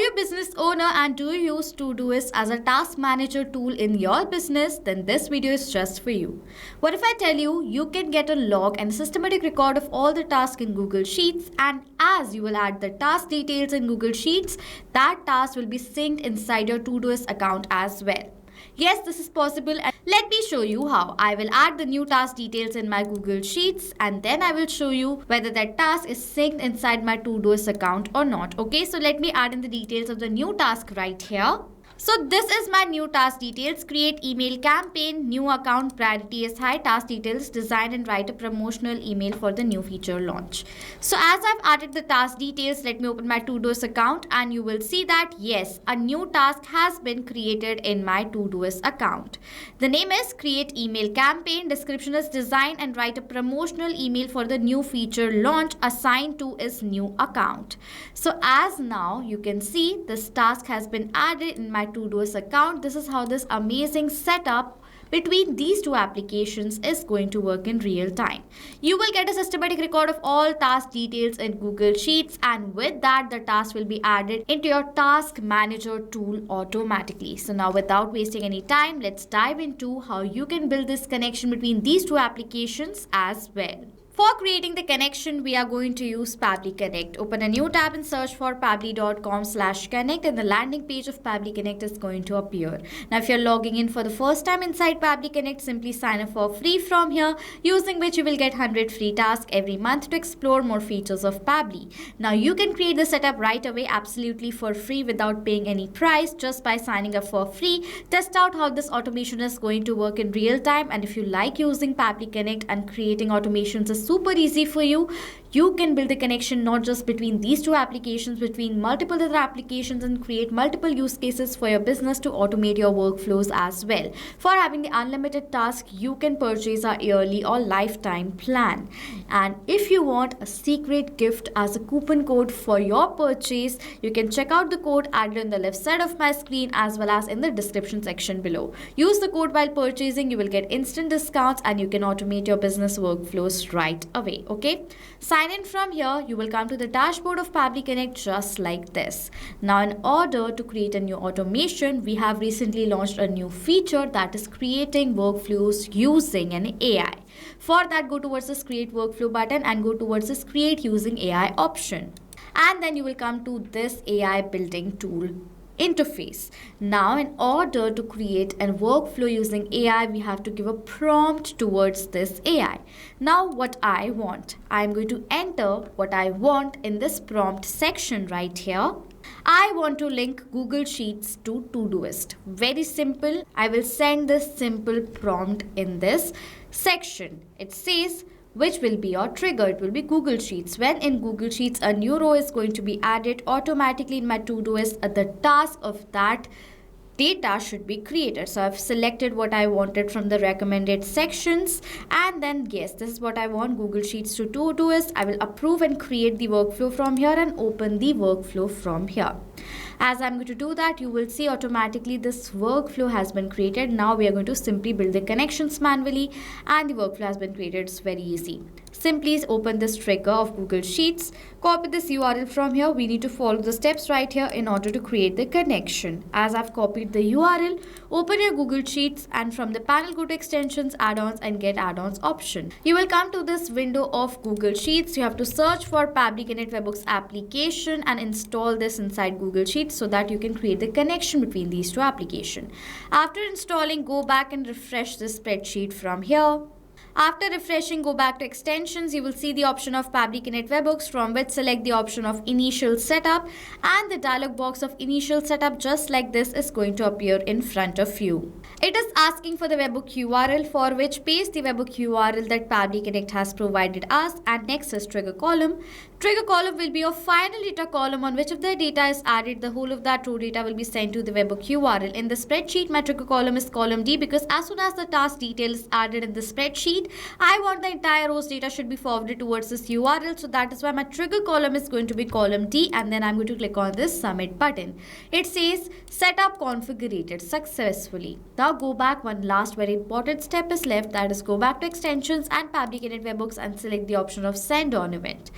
you a business owner and do you use Todoist as a task manager tool in your business? Then this video is just for you. What if I tell you you can get a log and systematic record of all the tasks in Google Sheets, and as you will add the task details in Google Sheets, that task will be synced inside your Todoist account as well. Yes, this is possible, and let me show you how. I will add the new task details in my Google Sheets and then I will show you whether that task is synced inside my Todoist account or not. Okay, so let me add in the details of the new task right here. So this is my new task details. Create email campaign, new account, priority is high, task details, design and write a promotional email for the new feature launch. So as I've added the task details, let me open my Todoist account and you will see that yes, a new task has been created in my Todoist account. The name is create email campaign, description is design and write a promotional email for the new feature launch, assigned to is new account. So as now you can see this task has been added in my Todoist account. This is how this amazing setup between these two applications is going to work in real time. You will get a systematic record of all task details in Google Sheets, and with that the task will be added into your task manager tool automatically. So now without wasting any time, let's dive into how you can build this connection between these two applications as well. For creating the connection, we are going to use Pabbly Connect. Open a new tab and search for pabbly.com/connect and the landing page of Pabbly Connect is going to appear. Now, if you're logging in for the first time inside Pabbly Connect, simply sign up for free from here, using which you will get 100 free tasks every month to explore more features of Pabbly. Now, you can create the setup right away absolutely for free without paying any price, just by signing up for free. Test out how this automation is going to work in real time, and if you like using Pabbly Connect and creating automations is super easy for you, you can build a connection not just between these two applications, between multiple other applications, and create multiple use cases for your business to automate your workflows as well. For having the unlimited task, you can purchase a yearly or lifetime plan. And if you want a secret gift as a coupon code for your purchase, you can check out the code added on the left side of my screen as well as in the description section below. Use the code while purchasing, you will get instant discounts and you can automate your business workflows right away. Okay, sign in from here. You will come to the dashboard of Pabbly Connect just like this. Now, in order to create a new automation, we have recently launched a new feature that is creating workflows using an AI. For that, go towards this create workflow button and go towards this create using AI option, and then you will come to this AI building tool interface. Now, in order to create a workflow using AI, we have to give a prompt towards this AI. Now, what I want, I'm going to enter what I want in this prompt section right here. I want to link Google Sheets to Todoist. Very simple. I will send this simple prompt in this section. It says which will be your trigger. It will be Google Sheets. When in Google Sheets, a new row is going to be added automatically in my Todoist. The task of that data should be created. So I've selected what I wanted from the recommended sections, and then yes, this is what I want, Google Sheets to Todoist. I will approve and create the workflow from here and open the workflow from here. As I'm going to do that, you will see automatically this workflow has been created. Now we are going to simply build the connections manually and the workflow has been created. It's very easy. Simply open this trigger of Google Sheets, copy this URL from here. We need to follow the steps right here in order to create the connection. As I've copied the URL, open your Google Sheets and from the panel go to extensions, add-ons and get add-ons option. You will come to this window of Google Sheets. You have to search for Pabbly Connect Webhooks application and install this inside Google Sheets so that you can create the connection between these two applications. After installing, go back and refresh the spreadsheet from here. After refreshing, go back to extensions. You will see the option of Pabbly Connect Webhooks, from which select the option of initial setup, and the dialog box of initial setup just like this is going to appear in front of you. It is asking for the webhook URL, for which paste the webhook URL that Pabbly Connect has provided us, and next is trigger column. Trigger column will be your final data column on which if the data is added, the whole of that row data will be sent to the webhook URL. In the spreadsheet, my trigger column is column D because as soon as the task detail is added in the spreadsheet, I want the entire row's data should be forwarded towards this URL. So that is why my trigger column is going to be column D, and then I'm going to click on this submit button. It says setup configured successfully. Now go back. One last very important step is left, that is go back to extensions and Pabbly Connect Webhooks and select the option of send on event.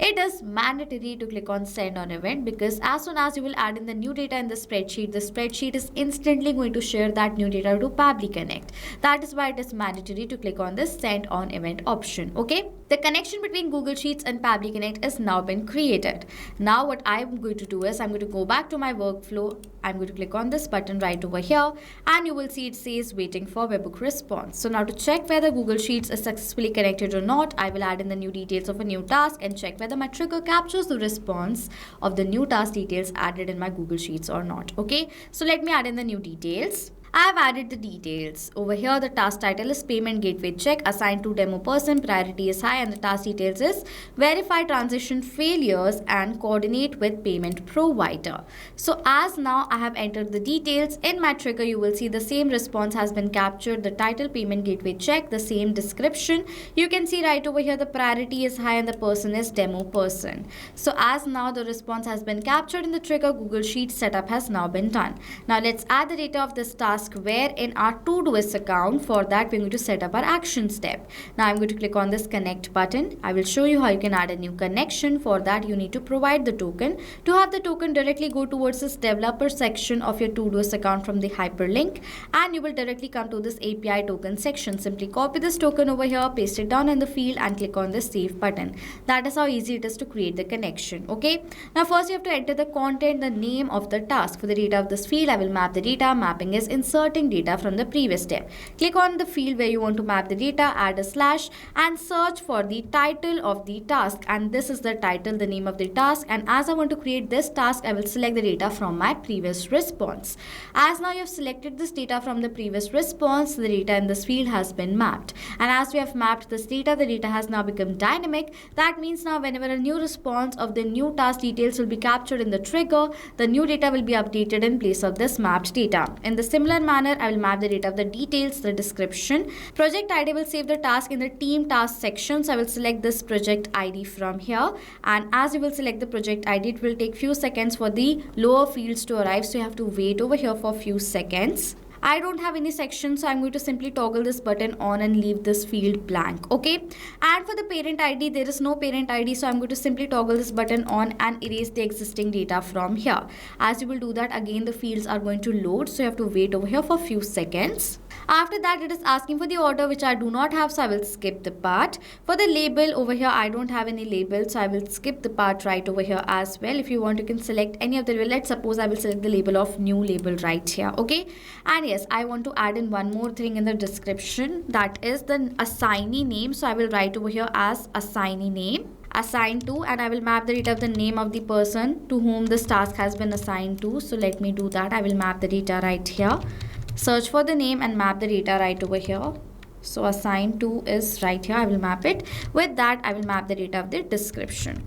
it is mandatory to click on send on event, because as soon as you will add in the new data in the spreadsheet is instantly going to share that new data to Pabbly Connect. That is why it is mandatory to click on this send on event option. Okay, the connection between Google Sheets and Pabbly Connect has now been created. Now what I'm going to do is I'm going to go back to my workflow. I'm going to click on this button right over here, and you will see it says waiting for webhook response. So now to check whether Google Sheets is successfully connected or not, I will add in the new details of a new task and check whether my trigger captures the response of the new task details added in my Google Sheets or not. Okay, so let me add in the new details. I have added the details. Over here, the task title is Payment Gateway Check, assigned to demo person, priority is high, and the task details is Verify transaction failures and coordinate with payment provider. So as now I have entered the details, in my trigger you will see the same response has been captured, the title Payment Gateway Check, the same description. You can see right over here the priority is high and the person is demo person. So as now the response has been captured in the trigger, Google Sheets setup has now been done. Now let's add the data of this task where in our Todoist account. For that we're going to set up our action step. Now I'm going to click on this connect button. I will show you how you can add a new connection. For that you need to provide the token. To have the token directly go towards this developer section of your Todoist account from the hyperlink, and you will directly come to this API token section. Simply copy this token over here, paste it down in the field and click on this save button. That is how easy it is to create the connection. Okay, now first you have to enter the content, the name of the task. For the data of this field I will map the data. Mapping is inserting data from the previous step. Click on the field where you want to map the data, add a slash and search for the title of the task, and this is the title, the name of the task. And as I want to create this task, I will select the data from my previous response. As now you have selected this data from the previous response, the data in this field has been mapped, and as we have mapped this data, the data has now become dynamic. That means now whenever a new response of the new task details will be captured in the trigger, the new data will be updated in place of this mapped data. In the similar manner, I will map the data of the details, the description. Project ID will save the task in the team task section. So I will select this project ID from here, and as you will select the project ID, it will take few seconds for the lower fields to arrive. So you have to wait over here for a few seconds. I don't have any section, so I'm going to simply toggle this button on and leave this field blank. Okay, and for the parent ID, there is no parent ID, so I'm going to simply toggle this button on and erase the existing data from here. As you will do that, again the fields are going to load, so you have to wait over here for a few seconds. After that, it is asking for the order, which I do not have, so I will skip the part. For the label over here, I don't have any label, so I will skip the part right over here as well. If you want, you can select any of the label. Let's suppose I will select the label of new label right here. Okay, and yes, I want to add in one more thing in the description, that is the assignee name. So I will write over here as assignee name, assigned to, and I will map the data of the name of the person to whom this task has been assigned to. So let me do that. I will map the data right here, search for the name and map the data right over here. So assigned to is right here. I will map it. With that, I will map the data of the description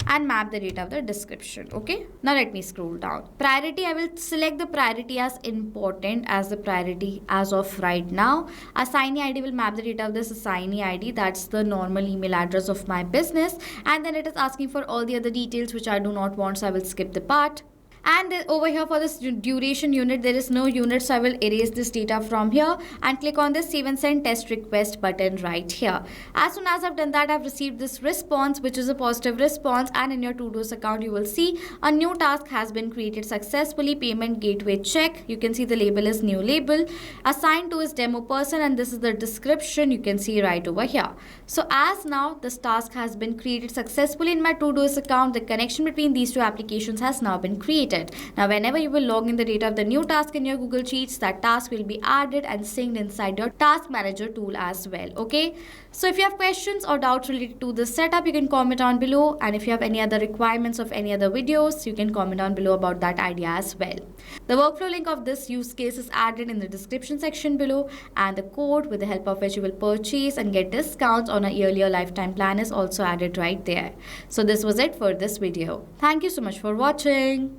and map the data of the description. Okay, now let me scroll down. Priority, I will select the priority as important as the priority as of right now. Assignee ID will map the data of this assignee ID, that's the normal email address of my business, and then it is asking for all the other details which I do not want, so I will skip the part. And over here for this duration unit, there is no unit, so I will erase this data from here and click on this save and send test request button right here. As soon as I've done that, I've received this response, which is a positive response, and in your Todoist account you will see a new task has been created successfully, payment gateway check. You can see the label is new label, assigned to is demo person, and this is the description you can see right over here. So as now this task has been created successfully in my Todoist account, the connection between these two applications has now been created. Now whenever you will log in the data of the new task in your Google Sheets, that task will be added and synced inside your task manager tool as well. Okay, so if you have questions or doubts related to this setup, you can comment down below, and if you have any other requirements of any other videos, you can comment down below about that idea as well. The workflow link of this use case is added in the description section below, and the code with the help of which you will purchase and get discounts on a yearly or lifetime plan is also added right there. So this was it for this video. Thank you so much for watching.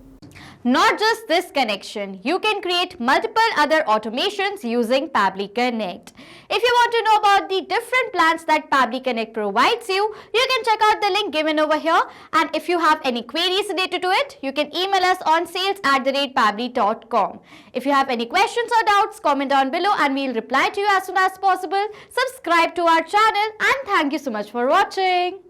Not just this connection, you can create multiple other automations using Pabbly Connect. If you want to know about the different plans that Pabbly Connect provides you, you can check out the link given over here. And if you have any queries related to it, you can email us on sales@pabbly.com. If you have any questions or doubts, comment down below and we'll reply to you as soon as possible. Subscribe to our channel, and thank you so much for watching.